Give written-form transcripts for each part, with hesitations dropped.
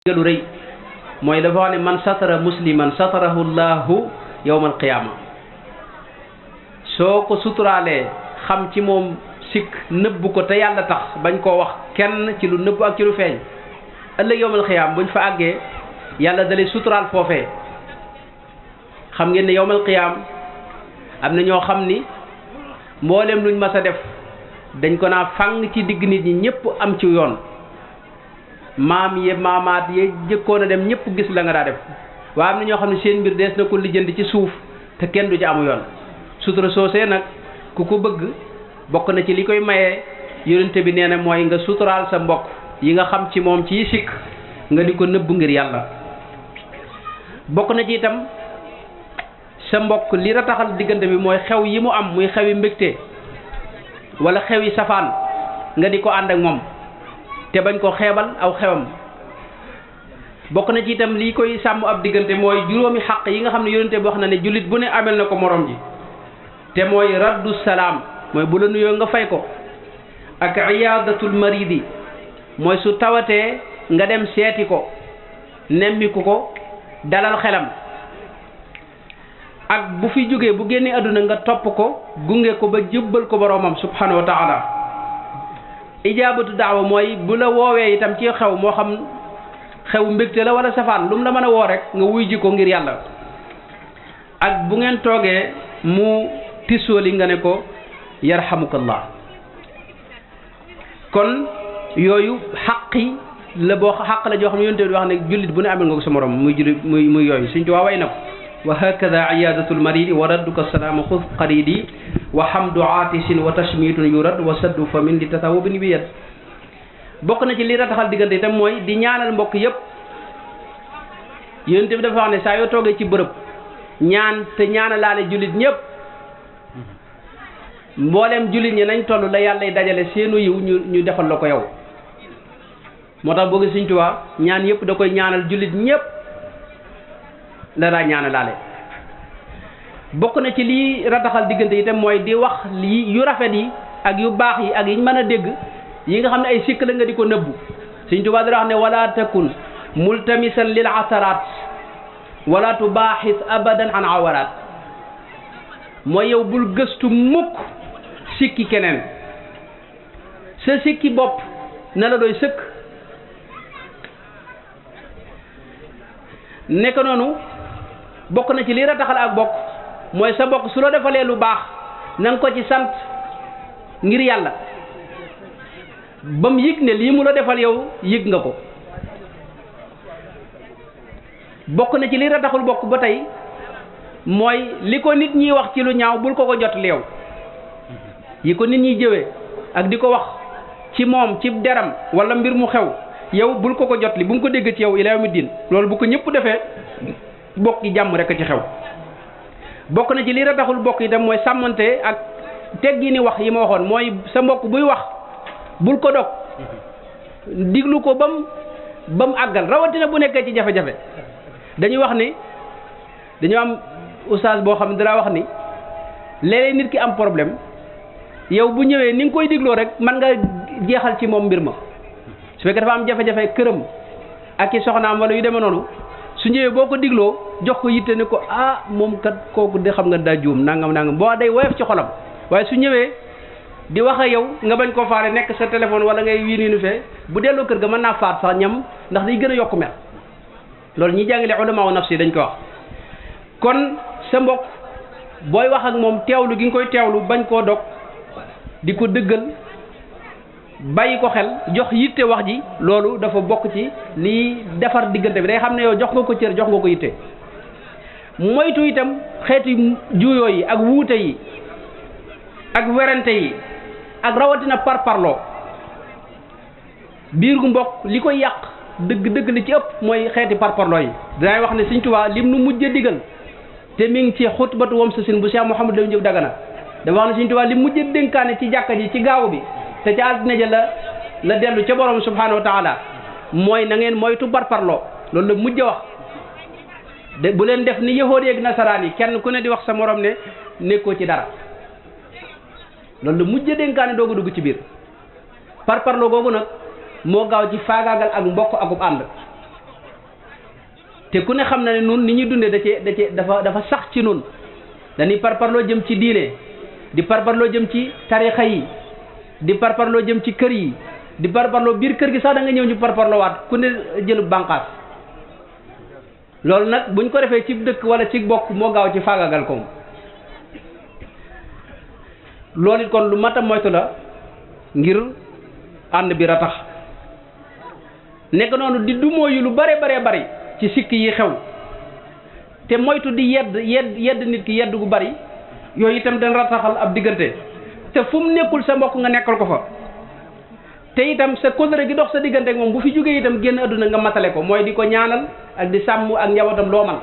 lu rëy mooy dafa wax ne man satara musliman satarahu llahu yawmal qiyaama soo ko suturaalee xam ci moom sikk nëbbu ko te yàlla tax bañ koo wax kenn ci lu nëbbu ak ci lu feeñ ëllëg yawmal qiyaama buñ fa àggee yàlla dalay suturaal foofee. xam ngeen ne yawmal qiyaama am na ñoo xam ni mboolem luñ mas a def dañ ko naa fang ci digg nit ñi ñëpp am ci yoon. maam ye maamaat ye jëkkoon a dem ñëpp gis la nga daa def waaye am na ñoo xam ne seen mbir dees na ko lijjanti ci suuf te kenn du ci amu yoon sutura soosee nag ku ko bëgg bokk na ci li koy mayee yonente bi nee na mooy nga suturaal sa mbokk yi nga xam ci moom ci sikk nga di ko nëbb ngir yàlla. bokk na ci itam sa mbokk li rataxal diggante bi mooy xew yi mu am muy xewi mbégte wala xewi safaan nga di ko ànd ak moom te bañ ko xeebal aw xewam. bokk na ci itam lii koy sàmm ab diggante mooy juróomi xaq yi nga xam ne yonente bi wax na ne jullit bu ne amel na ko morom ji te mooy raddu salaam mooy bu la nuyoo nga fay ko ak iyaadatul maridi mooy su tawatee nga dem seeti ko nemmiku ko dalal xelam ak bu fi jógee bu génnee àdduna nga topp ko gunge ko ba jébbal ko boromam subhanahu wa taala. ijaabatu daawa mooy bu la woowee itam ci xew moo xam xew mbégte la wala safaan lu mu la mën a woo rek nga wuy ji ko ngir yàlla ak bu ngeen toogee mu tissooli nga ne ko yarhamukallah. kon yooyu xaqi la boo xaq la joo xam ne yonte bi wax ne jullit bu ne amel nga ko sa morom muy jullit muy yooyu suñ ci waa way na ko wa hakada iyadatul maridi wa radduka salaama xud qaridi wa hamdu aatisin wa tashmitun yurad wa saddu famin li tasawubin bi yad. bokk na ci li rataxal diggante itam mooy di ñaanal mbokk yëpp yonent bi dafa wax ne saa yoo toogee ci bërëb ñaan te ñaanalaale jullit ñëpp mbooleem jullit ñi nañ toll la yàlla dajale seenu yiw ñu defal la ko yow. moo tax boo gis Sëriñ Tuubaa ñaan yëpp da koy ñaanal jullit ñëpp la daa ñaanalaale. bokk na ci lii rataxal diggante itam mooy di wax lii yu rafet yi ak yu baax yi ak yiñ mën a dégg yi nga xam ne ay sikk la nga di ko nëbbu. Sëriñ Tuubaa dara wax ne wala takun multamisan lil asaraat wala tubaaxis abadan an awaraat mooy yow bul gëstu mukk sikki keneen sa sikki bopp na la doy sëkk. nekk noonu bokk na ci lii rataxal ak bokk mooy sa bokk su la defalee lu baax na nga ko ci sant ngir yàlla ba mu yëg ne lii mu la defal yow yëg nga ko. bokk na ci lii rataxul bokk ba tey mooy li ko nit ñi wax ci lu ñaaw bul ko ko jot yow yi ko nit ñi jëwee ak di ko wax ci moom ci deram wala mbir mu xew yow bul ko ko jot li bu mu ko dégg ci yow ila yawmi diin loolu bu ko ñëpp defee bokk yi jàmm rek ci xew. bokk na ci lii rataxul bokk itam mooy sàmmante ak teggi ni wax yi ma waxoon mooy sa mbokk buy wax bul ko dog diglu ko ba mu àggal rawatina bu nekkee ci jafe-jafe. dañuy wax ni dañoo am oustaz boo xam ne dara wax ni léeg-léeg nit ki am problème yow bu ñëwee ni nga koy digloo rek mën nga jeexal ci moom mbir ma su fekkee dafa am jafe-jafe këram ak i soxnaam wala yu demee noonu su ñëwee boo ko digloo jox ko yitte ne ko ah moom kat kooku de xam nga daa juum nangam boo day woyof ci xolam. waaye su ñëwee di wax ak yow nga bañ koo faale nekk sa téléphone wala ngay wiin fee bu delloo kër ga mën naa faat sax ñam ndax day gën a yokk mer. loolu ñi jàngale ulama wa nafsi dañ ko wax. kon sa mbokk booy wax ak moom teewlu gi nga koy teewlu bañ koo dog di ko dëggal bàyyi ko xel jox yitte wax ji loolu dafa bokk ci lii defar diggante bi day xam ne yow jox nga ko cër jox nga ko yitte. moytu itam xeeti juuyoo yi ak wuute yi ak werante yi ak rawatina parparloo biir gu mbokk li koy yàq dëgg li ci ëpp mooy xeeti parparloo yi. dinaay wax ne Sëriñ Tuubaa lim nu mujj digal te mi ngi ci xutbatu wam sa sin bu Cheikh Mouhamadou Lamine Diop Dagana dafa wax ne Sëriñ Tuubaa lim mujj dénkaane ci jàkka ji ci gaaw bi te ca altine ja la dellu ca borom subhanahu wa taala mooy na ngeen moytu parparloo loolu la mujj wax. de bu leen def ni yahood ak nasaraan yi kenn ku ne di wax sa morom ne nekkoo ci dara loolu la mujj dénkaane doogu dugg ci biir parparloo googu nag moo gaaw ci faagaagal ak mbokk akub ànd te ku ne xam na ne nun ni ñuy dundee dafa sax ci nun dañuy parparloo jëm ci diine di parparloo jëm ci tarixa yi di parparloo jëm ci kër yi di parparloo biir kër gi sax da nga ñëw ñu parparloowaat ku ne jëlu bànqaas loolu nag buñ ko defee ci dëkk wala ci bokk moo gaaw ci faagagal ko loolu it kon lu mat a moytu la ngir ànd bi ratax nekk noonu di dumóoyu lu bare bari ci sikk yi xew te moytu di yedd nit ki yedd gu bari yooyu itam dana rataxal ab diggante te fu mu nekkul sa mbokk nga nekkal ko fa te itam sa kóllëre gi dox sa diggante ak moom bu fi jógee itam génn àdduna nga matale ko mooy di ko ñaanal ak di sàmm ak njabootam loo man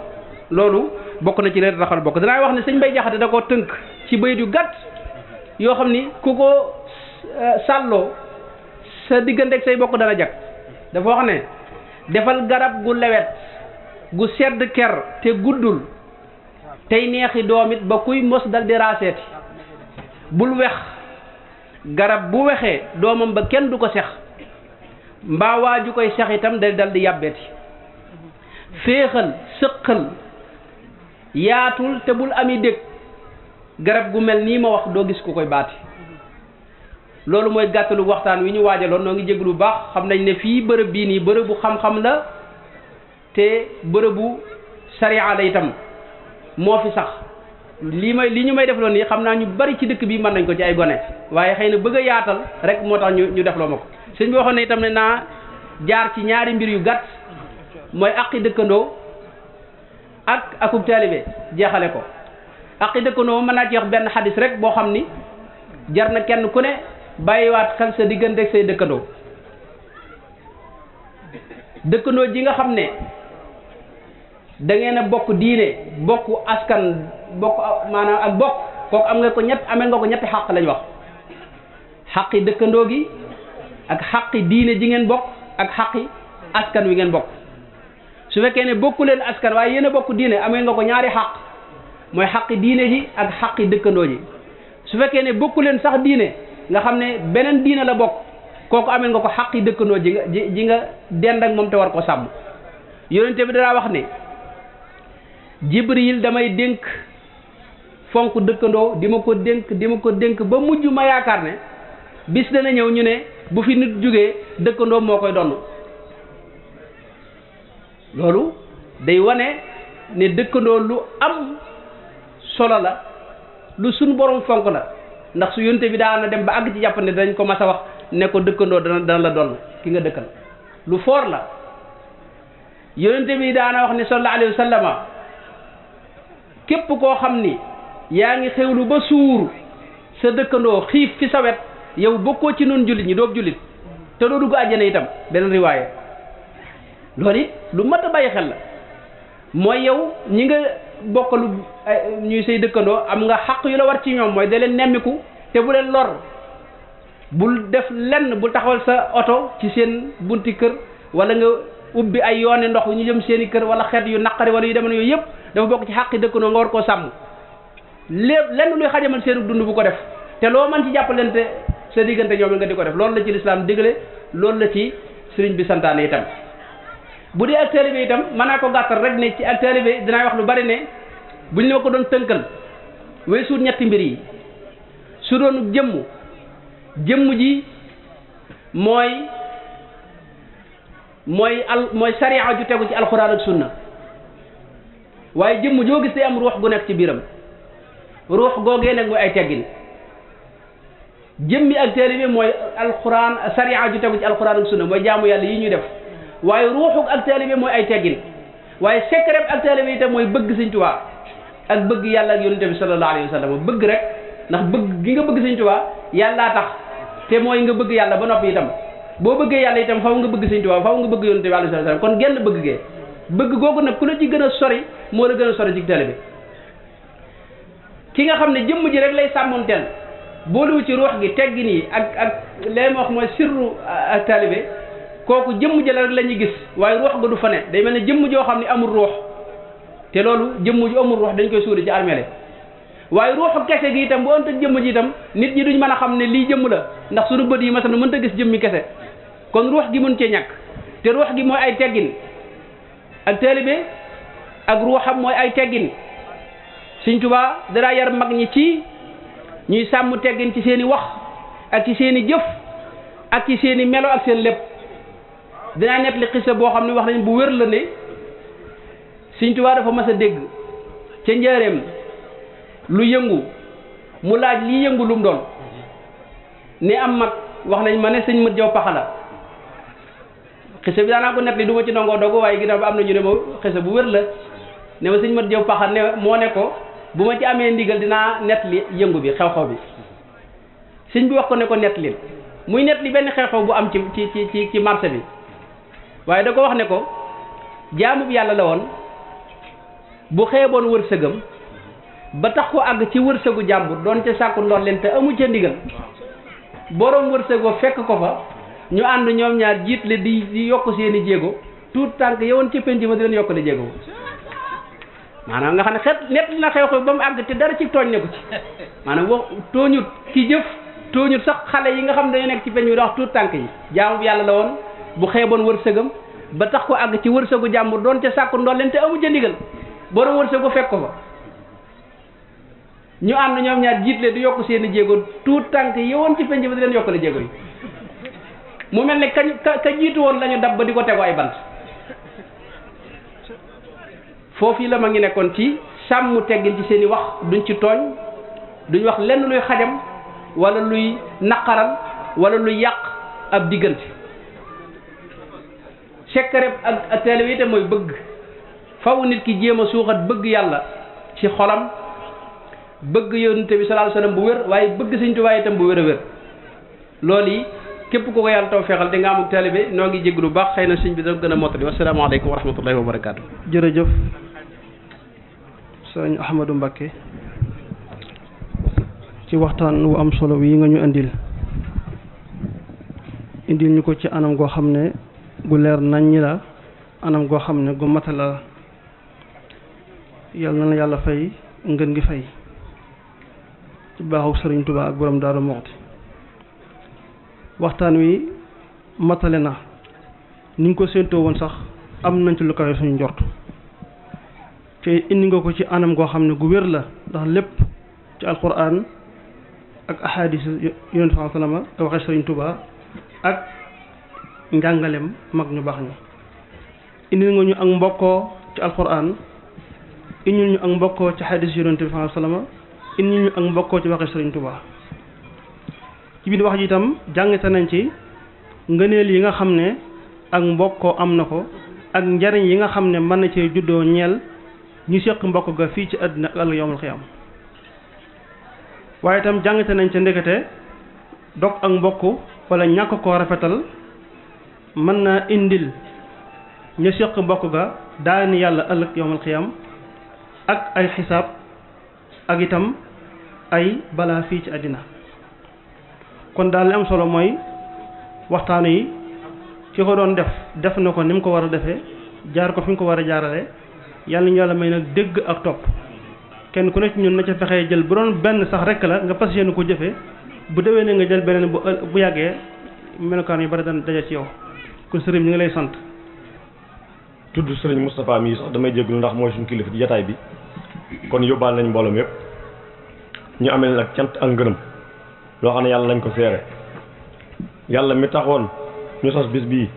loolu bokk na ci leen rataxal bokk danaa wax ne sëñ Mbay Jaxate da ko tënk ci bayit yu gàtt yoo xam ni ku ko sàlloo sa diggante ak say bokk dana jag dafa wax ne defal garab gu lewet gu sedd ker te guddul tey neexi doom it ba kuy mos dal di raaseeti bul wex garab bu wexee doomam ba kenn du ko sex mbaa waa ju koy sex itam dal di yàbbeeti féexal sëqal yaatul te bul ami dég garab gu mel nii ma wax doo gis ku koy baati loolu mooy gàttalu waxtaan wi ñu waajaloon noo ngi jéglu bu baax xam nañ ne fii bërëb bii nii bërëbu xam-xam la te bërëbu sariya la itam moo fi sax li ñu may def loon nii xam naa ñu bari ci dëkk bi mën nañ ko ci ay gone waaye xëy na bëgg a yaatal rek moo tax ñu defloo ma ko sëñ bi waxoon ne itam ne naa jaar ci ñaari mbir yu gàtt mooy aqi dëkkandoo ak akub taalibe jeexale ko aqi dëkkandoo mën naa ci wax benn xadis rek boo xam ni jar na kenn ku ne bàyyiwaat xel sa diggante ak say dëkkandoo dëkkandoo ji nga xam ne da ngeen a bokk diine bokk askan bokk maanaam ak bokk kooku amee nga ko ñetti xàq lañ wax xaqi dëkkandoo gi ak xaqi diine ji ngeen bokk ak xaqi askan wi ngeen bokk su fekkee ne bokku leen askan waaye yéen a bokk diine amee nga ko ñaari xaq mooy xaqi diine ji ak xaqi dëkkandoo ji su fekkee ne bokku leen sax diine nga xam ne beneen diine la bokk kooku amee nga ko xaqi dëkkandoo ji nga dend ak moom te war ko sàmm yonente bi danaa wax ne Jibril damay dénk fonk dëkkandoo di ma ko dénk ba mujj ma yaakaar ne bis dana ñëw ñu ne bu fi nit jógee dëkkandoo moo koy donn loolu day wane ne dëkkandoo lu am solo la lu suñ borom fonk la ndax su yonte bi daana dem ba àgg ci jàpp ne dañ ko mas a wax ne ko dëkkandoo dana la donn ki nga dëkkal lu foor la yonte bi daana wax ne sallallahu alayhi wa sallama képp koo xam ni yaa ngi xewlu ba suur sa dëkkandoo xiif fi sa wet yow bokkoo ci noonu jullit ñi doob jullit te doo dugg àjjana itam beneen riwaaya loolu it lu mat a bàyyi xel la mooy yow ñi nga bokkalu ñuy say dëkkandoo am nga xaq yu la war ci ñoom mooy da leen nemmiku te bu leen lor bul def lenn bul taxawal sa oto ci seen bunti kër wala nga ubbi ay yooni ndox ñu jëm seeni kër wala xeet yu naqari wala yu demoon yooyu yëpp dafa bokk ci xaqi dëkkandoo nga war koo sàmm lépp lenn luy xajamal seenu dund bu ko def te loo mën ci jàppalante sa diggante ñoom nga di ko def loolu la ci lislaam digle loolu la ci sëriñ bi santaane itam bu dee ak taalibe itam mën naa ko gàttal rek ne ci ak taalibe dinaa wax lu bari ne bu ñu la ko doon tënkal way suut ñetti mbir yi su doon jëmm ji mooy sariya ju tegu ci alxuraan ak sunna waaye jëmm joo gis day am ruux gu nekk ci biiram ruux googee nag mooy ay teggin jëmmi ak taalibe mooy alxuraan sariya ju tegu ci alxuraan ak sunna mooy jaamu yàlla yi ñuy def waaye ruuxu ak taalibe mooy ay teggin waaye secret ak taalibe itam mooy bëgg Sëñ Tuubaa ak bëgg yàlla ak yonent bi sallallahu alayhi wa sallam bëgg rek ndax bëgg gi nga bëgg Sëñ Tuubaa yàllaa tax te mooy nga bëgg yàlla ba noppi itam boo bëggee yàlla itam faw nga bëgg Sëñ Tuubaa faw nga bëgg yonent bi alayhi salaam kon genn bëgg gee bëgg googu nag ku la ci gën a sori moo la gën a sori ci taalibe ki nga xam ne jëmm ji rek lay sàmmonteel booluwu ci ruux gi teggin yi ak lee ma wax mooy sirru ak taalibe kooku jëmm ji la rek la ñuy gis waaye ruux ga du fa ne day mel ne jëmm joo xam ne amul ruux te loolu jëmm ju amul ruux dañ koy suuli ci armeele waaye ruuxu kese gi itam bu ënta jëmm ji itam nit ñi duñ mën a xam ne lii jëmm la ndax suñu bët yi masana mënta gis jëmmi kese kon ruux gi mën cee ñàkk te ruux gi mooy ay teggin ak taalibe ak ruuxam mooy ay teggin Sëñ Tuubaa dara yar mag ñi ci ñuy sàmm teggin ci seeni wax ak ci seeni jëf ak ci seeni melo ak seen lépp dinaa net li xisa boo xam ne wax nañ bu wér la ne Sëñ Tuubaa dafa mas a dégg ca njaareem lu yëngu mu laaj lii yëngu lu mu doon ne am mag wax nañ ma ne sëñ Mat Jaw Paxa la xisa bi daanaa ko net li du ma ci nangoo dogu waaye ginnaaw ba am na ñu ne ma xisa bu wér la ne ma sëñ Mat Jaw Paxa ne moo ne ko bu ma ci amee ndigal dinaa net li yëngu bi xew-xew bi sëñ bi wax ko ne ko net li muy net li benn xew-xew bu am ci marché bi waaye da ko wax ne ko jaamub yàlla la woon bu xeeboon wërsëgam ba tax ko àgg ci wërsëgu jàmbur doon ca sàkku ndox leen te amu ca ndigal boroom wërsëgoo fekk ko fa ñu ànd ñoom ñaar jiit le di yokk seeni jéego tuut tànk yowoon ci penc ma di leen yokk le jéego maanaam nga xam ne xet net na xew-xew ba mu àgg te dara ci tooñ ne ko ci maanaam wax tooñut ki jëf tooñut sax xale yi nga xam ne dañu nekk ci penc mi di wax tuut tànk yi jaamu yàlla la woon bu xeeboon wërsëgam ba tax ko àgg ci wërsëgu jàmbur doon ca sàkku ndox leen te amu ca ndigal boroom wërsëgu fekk ko fa ñu ànd ñoom ñaar jiitle di yokk seeni jéego tuut tànk yi woon ci penc ba di leen yokkale jéego yi mu mel ne ka jiitu woon lañu dab ba di ko tegu ay bant foofu la ma ngi nekkoon ci sàmm teggin ci seeni wax duñ ci tooñ duñ wax lenn luy xajam wala luy naqaral wala luy yàq ab diggante sekkareb ak teele wi te mooy bëgg faw nit ki jéem a suuxat bëgg yàlla ci xolam bëgg yonent bi sallallahu alayhi wasallam bu wér waaye bëgg Sëñ Tuubaa itam bu wér a wér loolu yi képp ku ko yàlla taw feexal di nga amuk taalibe noo ngi jégg lu baax xëy na sëñ bi da gën a mottali wasalaamaaleykum wa rahmatullahi wa barakaatu. jërëjëf sëñ Ahmadou Mbacké ci waxtaan wu am solo wi nga ñu indil ñu ko ci anam goo xam ne gu leer naññi la anam goo xam ne gu matala la yàlla na la yàlla fay ngeen ngi fay ci baaxu Sëriñ Tuubaa ak borom Daaru Muxti waxtaan wi matale na ni nga ko séentoo woon sax am nañ ci lu kawe suñu njort te indi nga ko ci anam goo xam ne gu wér la ndax lépp ci alquran ak ahadis yonent sallallahu alayhi wasallam ak waxe Sëriñ Tuubaa ak njàngalem mag ñu baax ñi indi nga ñu ak mbokkoo ci alquran indi ñu ak mbokkoo ci hadis yonent bi sallallahu alayhi wasallam indi ñu ak mbokkoo ci waxe Sëriñ Tuubaa ci biir wax ji itam jàngate nañ ci ngëneel yi nga xam ne ak mbokkoo am na ko ak njariñ yi nga xam ne mën na cee juddoo ñeel ñu seq mbokk ga fii ci àddina ak ëllëg yawmal xiyaam waaye itam jàngate nañ ca ndekete dog ak mbokk wala ñàkk koo rafetal mën naa indil ñu seq mbokk ga daani yàlla ëllëg yawmal xiyaam ak ay xisaab ak itam ay balaa fii ci àddina kon daal li am solo mooy waxtaan yi ki ko doon def na ko ni mu ko war a defee jaar ko fi nga ko war a jaarale yàlla ñu yàlla may nag dégg ak topp kenn ku nekk ñun na ca fexee jël bu doon benn sax rek la nga fas yéene ko jëfe bu déwee ne nga jël beneen bu yàggee melokaan yu bari dana daje ci yow kon sëriñ ñi ngi lay sant. tudd sëriñ Moustapha mii sax damay jégalu ndax mooy suñu kilifa ci jataay bi kon yóbbaal nañ mbooloo mi yëpp ñu amee nag cant ak ngërëm loo xam ne yàlla lañ ko seere yàlla mi taxoon ñu sos bis bii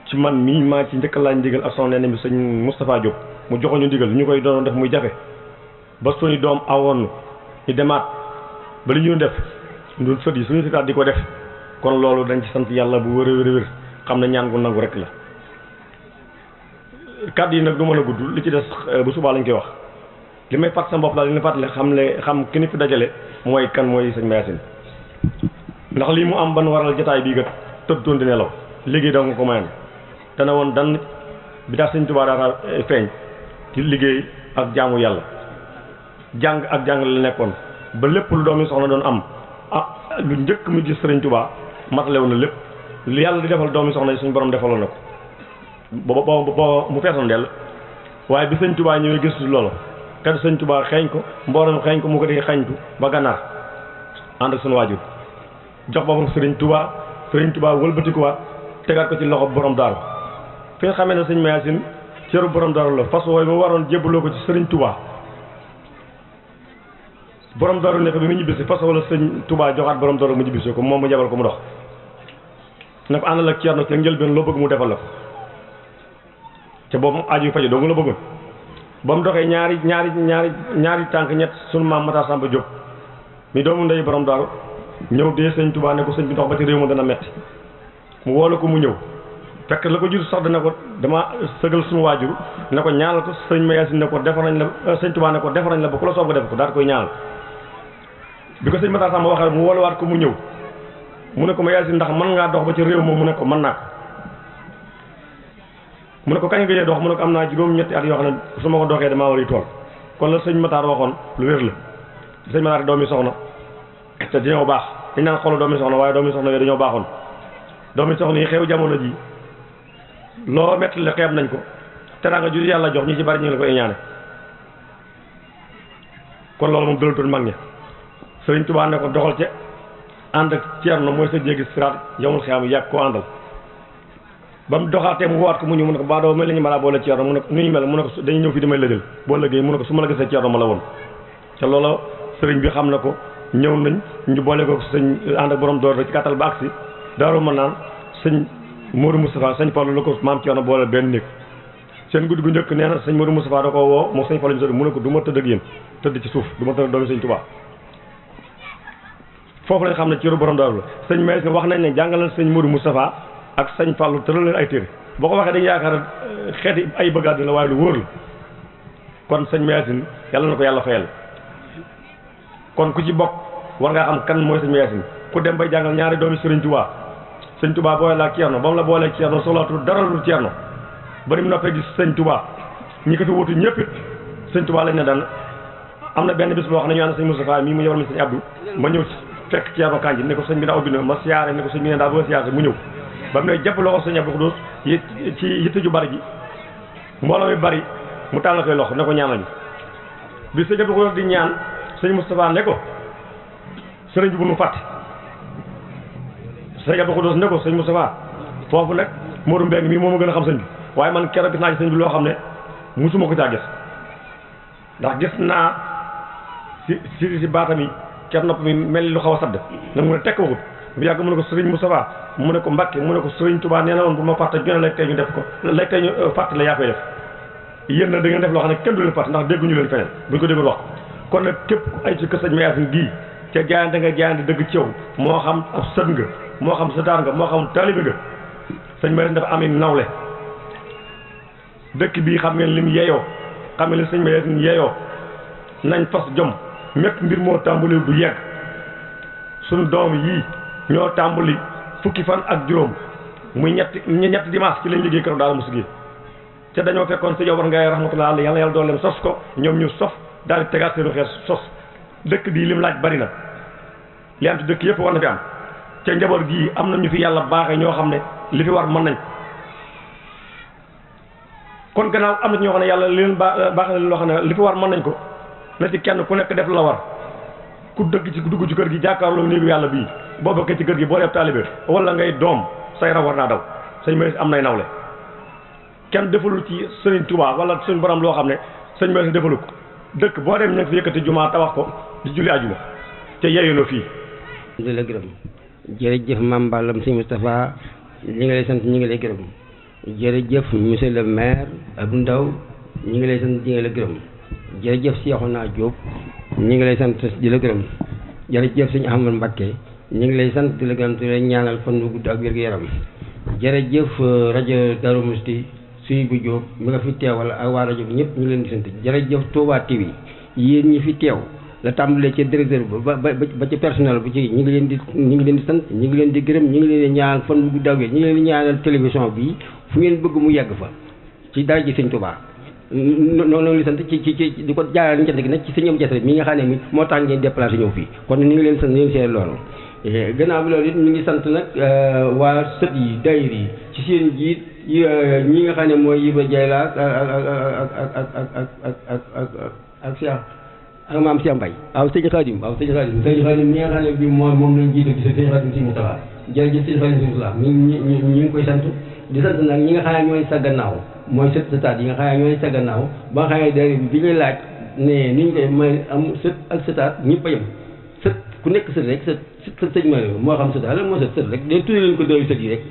ci man mii maa ci njëkk laaj ndigal ak son nee bi sëñ Moustapha Diop mu joxoon ñu ndigal ñu koy doon def muy jafe ba suñu doom awoon ñu demaat ba li ñu def ñun sët yi suñu sitaat di ko def kon loolu dañ ci sant yàlla bu wér a wér a wér xam ne ñaan gu nangu rek la kàddu yi nag du mën a gudd li ci des bu subaa lañ koy wax li may fàtt sa bopp daal li ñu fàttali xam ki ni fi dajale mooy kan mooy sëñ Mayacine ndax lii mu am ban waral jotaay bii gat tëddoon di nelaw liggéey da nga ko mayoon dana woon dan bi daal sëñ Tuubaa daal feeñ ci liggéey ak jaamu yàlla jàng ak jàng la nekkoon ba lépp lu doomi soxna doon am lu njëkk mu gis sëriñ Tuubaa matalew na lépp li yàlla di defal doomi soxna yi suñu borom defaloon na ko booba mu feesoon dell waaye bi sëñ Tuubaa ñëwee gis loolu kat sëñ Tuubaa xeeñ ko mbooram xeeñ ko mu ko di xañtu ba gànnaar ànd ak suñu waajur jox boppam sëriñ Tuubaa wëlbatikuwaat tegaat ko ci loxo borom daaru fi nga xamee ne sëñ Mayacine ci cëru borom Daaru la fas wooyu mu waroon jébbaloo ko ci Sëriñ Touba borom Daaru nekk bi mu ñibbisi fas wala Sëriñ Touba joxaat borom Daaru mu ñibbisi ko moom mu jabal ko mu dox ne ko àndal ak Ceerno ca njëlbeen loo bëgg mu defal la ko te boobu aju fajo dong la bëggoon ba mu doxee ñaari tànk ñett sunu maam Matar Samba Diop mi doomu ndey borom Daaru ñëw dee Sëriñ Touba ne ko sëñ bi ndox ba ci réew ma dana metti mu woolu ko mu ñëw fekk la ko jur sax dana ko dama sëgal suñu waajur ne ko ñaanal ko sëñ Mayacine ne ko defar nañ la Sëñ Touba ne ko defar nañ la ba ku la soob nga def ko daal koy ñaanal bi ko sëñ Matar Samba waxee mu wooluwaat ko mu ñëw mu ne ko Mayacine ndax mën ngaa dox ba ci réew moom mu ne ko mën naa ko mu ne ko kañ nga jee dox mu ne ko am naa juróom-ñetti at yoo xam ne su ma ko doxee damaa war a tool kon la sëñ Matar waxoon lu wér la sëñ Matar doomi soxna te dañoo baax dañ naan xoolu doomi soxna waaye doomi soxna yooyu dañoo baaxoon doomi soxna yi xew jamono ji loo metti la xeeb nañ ko teraanga ju yàlla jox ñu ci bari ñu ngi la koy ñaane kon loolu moom dëlatoon mag ña Sëriñ Tuubaa ne ko doxal ca ànd ak Ceerno mooy sa jéggi siraat yowul xiyaam yàgg koo àndal ba mu doxaatee mu waat ko mu ñëw mu ne ko baa doo mel ni ñu malaa boole Ceerno mu ne ko nu ñu mel mu ne ko dañuy ñëw fii damay lëjal boo lëggéey mu ne ko su ma la gisee Ceerno ma la woon te loola sëriñ bi xam na ko ñëw nañ ñu boole ko sëñ ànd ak borom door ci gàttal ba agsi daaru mën naan sëñ Modou Moustapha sëñ Fallou la ko maam Ceerno boole benn néeg seen guddi gu njëkk nee na sëñ Modou Moustapha da ko woo moo sëñ Fallou ñu mu ne ko du ma tëdd ak yéen tëdd ci suuf du ma tëdd doomi sëñ Touba foofu lañ xam ne ci ru borom daaru la sëñ Mayacine wax nañ ne jàngalal sëñ Modou Moustapha ak sëñ Fallou tëral leen ay téere boo ko waxee dañu yaakaar xeeti ay bëggaat la waaye lu wóor la kon sëñ Mayacine yàlla na ko yàlla fayal kon ku ci bokk war ngaa xam kan mooy sëñ Mayacine ku dem bay jàngal ñaari doomi sëriñ Touba sëñ Touba boole la ak Ceerno ba mu la boolee Ceerno soxlaatu dara lu Ceerno ba ni mu noppee gis sëñ Touba ñi ko fi wutu ñëpp it sëñ Touba lañ ne daan am na benn bis boo xam ne ñu ànd sëñ Moustapha mii mu yebal mi sëñ Abdou ma ñëw fekk Ceerno Kanji ne ko sëñ bi daa ubbi na ma siyaare ne ko sëñ bi ne daa bëgg a siyaare mu ñëw ba mu ne jàpp loxo sëñ Abdou Khoudoss ci yitte ju bari ji mbooloo mi bari mu tàll koy loxo ne ko ñaanal ñu bi sëñ Abdou Khoudoss di ñaan sëñ Moustapha ne ko sëriñ bi bu nu fàtte sëñ Abdou Khoudoss ne ko sëñ Moustapha foofu nag Modou Mbengue mii moo ma gën a xam sëñ bi waaye man keroog gis naa ci sëñ bi loo xam ne musuma ko caa gis ndax gis naa si baatam yi ker nopp mi mel lu xaw a sadd nag mu ne tekk waxut bu yàgg mu ne ko sëriñ Moustapha mu ne ko Mbàkke mu ne ko sëriñ Touba nee na woon bu ma fàtte ñu ne léegi tey ñu def ko léegi tey ñu fàtte la yaa koy def yéen na da ngeen def loo xam ne kenn du leen fàtte ndax dégguñu leen feneen buñ ko déggul wax kon nag képp ay ci kër sëñ Mayacine gii ca jaayante nga jaayante dëgg ci yow moo xam ab sët nga moo xam sëtaar nga moo xam taalibe nga sëñ Mayacine dafa amee nawle dëkk bii xam ngeen lim yeeyoo xam ngeen li sëñ Mayacine yeeyoo nañ fas jom mépp mbir moo tàmbali du yegg suñu doom yii ñoo tàmbali fukki fan ak juróom muy ñetti dimanche ci lañ liggéey keroog daal mos gi te dañoo fekkoon sëñ Omar Ngaye rahmatullah alayhi yàlla doon leen sos ko ñoom ñu sof daal di tegaat seenu xeer sos dëkk bii lim laaj bari na li am ci dëkk yëpp war na fi am te njaboot gii am na ñu fi yàlla baaxee ñoo xam ne li fi war mën nañ kon gannaaw am na ñoo xam ne yàlla li leen baaxee loo xam ne li fi war mën nañ ko na ci kenn ku nekk def la war ku dëgg ci dugg ci kër gi jàkkaarloo néegu yàlla bii boo bokkee ci kër gi boo def taalibe wala ngay doom say raw war naa daw sëñ Mayacine am nay nawle kenn defalul ci sëriñ Touba wala suñ borom loo xam ne sëñ Mayacine defalu ko dëkk boo dem ñu ngi fi yëkkati jumaa tabax ko di julli ajuma te yeeyoo fii. di la gërëm jërëjëf Mame Ballam sëñ Moustapha ñi ngi lay sant ñi ngi lay gërëm jërëjëf monsieur le maire Abdou Ndaw ñi ngi lay sant ñi ngi lay gërëm jërëjëf Cheikhouna Diop ñi ngi lay sant di la gërëm jërëjëf sëñ Ahmad Mbacké ñi ngi lay sant di la gërëm di la ñaanal fan wu gudd ak wér-gu-yaram jërëjëf rajo Darou Mouhty suy bu Diop mi nga fi teewal ak waa rajo bi ñëpp ñu ngi leen di sant jërëjëf Touba TV yéen ñi fi teew la tàmbalee ci directeur ba ci personnel bu ci ñu ngi leen di sant ñu ngi leen di gërëm ñu ngi leen di ñaanal fan wu gudd ak wér ñu ngi leen di ñaanal télévision bi fu ngeen bëgg mu yegg fa ci dara ji sëñ Touba noonu li sant ci di ko jaarale njënd gi nag ci sëñ am jasre mi nga xam ne mi moo tax ngeen déplacé ñëw fii kon ñu ngi leen sant leen seen loolu gannaaw bi loolu it ñu ngi sant nag waa sët yi dayir yi ci seen jiit ñi nga xam ne mooy Iba Diayla ak Cheikh ak maam Cheikh Mbaye waaw sëñ Khadim mi nga xam ne bi moom lañ jiite di sëñ Khadim si Moustapha jërëjëf sëñ Khadim si Moustapha ñu ngi koy sant di sant nag ñi nga xam ne ñooy sa gannaaw mooy sëtaat yi nga xam ne ñoo ne sa gannaaw ba nga xam ne daayira bi ñuy laaj ne ni ñu koy may am sët ak sëtaat ñëpp a yem sët ku nekk sët rek sët sëñ ma moo xam sëtaat la moo sët rek day tuddee leen ko dooyu sët yi rek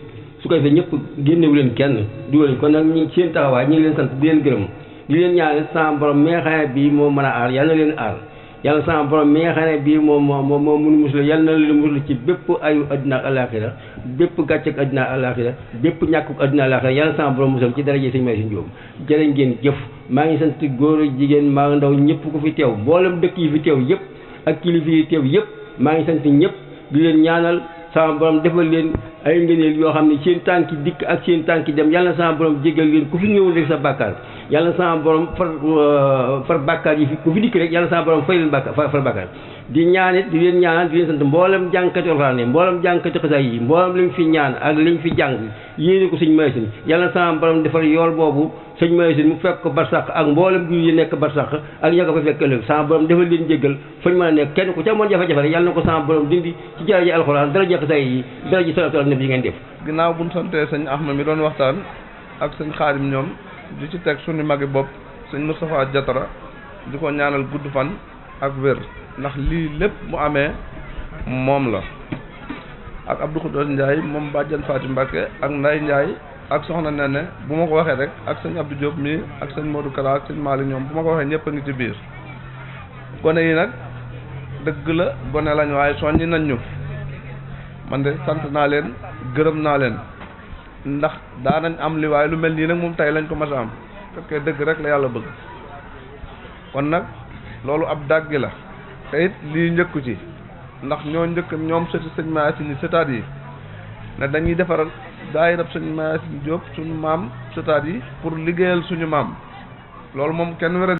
su ko defee ñëpp génnewu leen kenn dugal leen kon nag ñu seen taxawaay ñu ngi leen sant di leen gërëm di leen ñaanal sama borom mi nga xam ne bii moo mën a aar yal na leen aar yàlla sama borom mi nga xam ne bii moom mënu musula yal na leen musula ci bépp ayu adduna ak alaxira bépp gàcceeg adduna ak alaxira bépp ñàkkuk adduna ak alaxira yàlla sama borom musal ci daraje sëñ Mayacine Diop jërë ngeen jëf maa ngi sant góor jigéen maa ngi ndaw ñëpp ku fi teew mboolem dëkk yi fi teew yëpp ak kilifa yi teew yëpp maa ngi sant ñëpp di leen ñaanal sama borom defal leen ay ngëneel yoo xam ne seen tànki dikk ak seen tànki dem yàlla na sama borom jéggal leen ku fi ñëwul rek sa bàkkaar yàlla na sama borom far bàkkaar yi fi ku fi dikk rek yàlla na sama borom fay leen bàkkaar far bàkkaar di ñaanit di leen ñaanal di leen sant mboolem jàngkati alxuraan yi mboolem jàngkati xasaay yi mboolem liñ fi ñaan ak liñ fi jàng yéene ko sëñ Mayacine yàlla na sama borom defal yool boobu sëñ Mayacine mu fekk ko barsax ak mboolem gi yi nekk barsax ak ña ko fa fekk ëllëg sama borom defal leen jéggal fañ mën a nekk kenn ku ca amoon jafe-jafe rek yàlla na ko sama borom dindi ci daraja alxuraan daraja xasaay yi daraja salaatu ala nabi yi ngeen def ginnaaw buñ santee sëñ Ahmad mi doon waxtaan ak sëñ Xaadim ñoom di ci teg suñu magi bopp sëñ Moustapha Diatara di ko ñaanal gudd fan ak wér ndax lii lépp mu amee moom la ak Abdou Khoudoss Ndiaye moom bàjjan Faati Mbacke ak Nday Ndiaye ak soxna Nene bu ma ko waxee rek ak sëñ Abdou Diop mi ak sëñ Modou Kara ak sëñ Malick ñoom bu ma ko waxee ñëpp a ngi ci biir gone yi nag dëgg la gone lañ waaye soññi nañ ñu man de sant naa leen gërëm naa leen ndax daanañ am li waaye lu mel nii nag moom tey lañ ko mas a am fekkee dëgg rek la yàlla bëgg kon nag loolu ab dàggi la te it lii njëkku ci ndax ñoo njëkk ñoom sëti sëñ Mayacine yi sëtaat yi ne dañuy defaral daayirab sëñ Mayacine Diop suñu maam sëtaat yi pour liggéeyal suñu maam loolu moom kenn wéra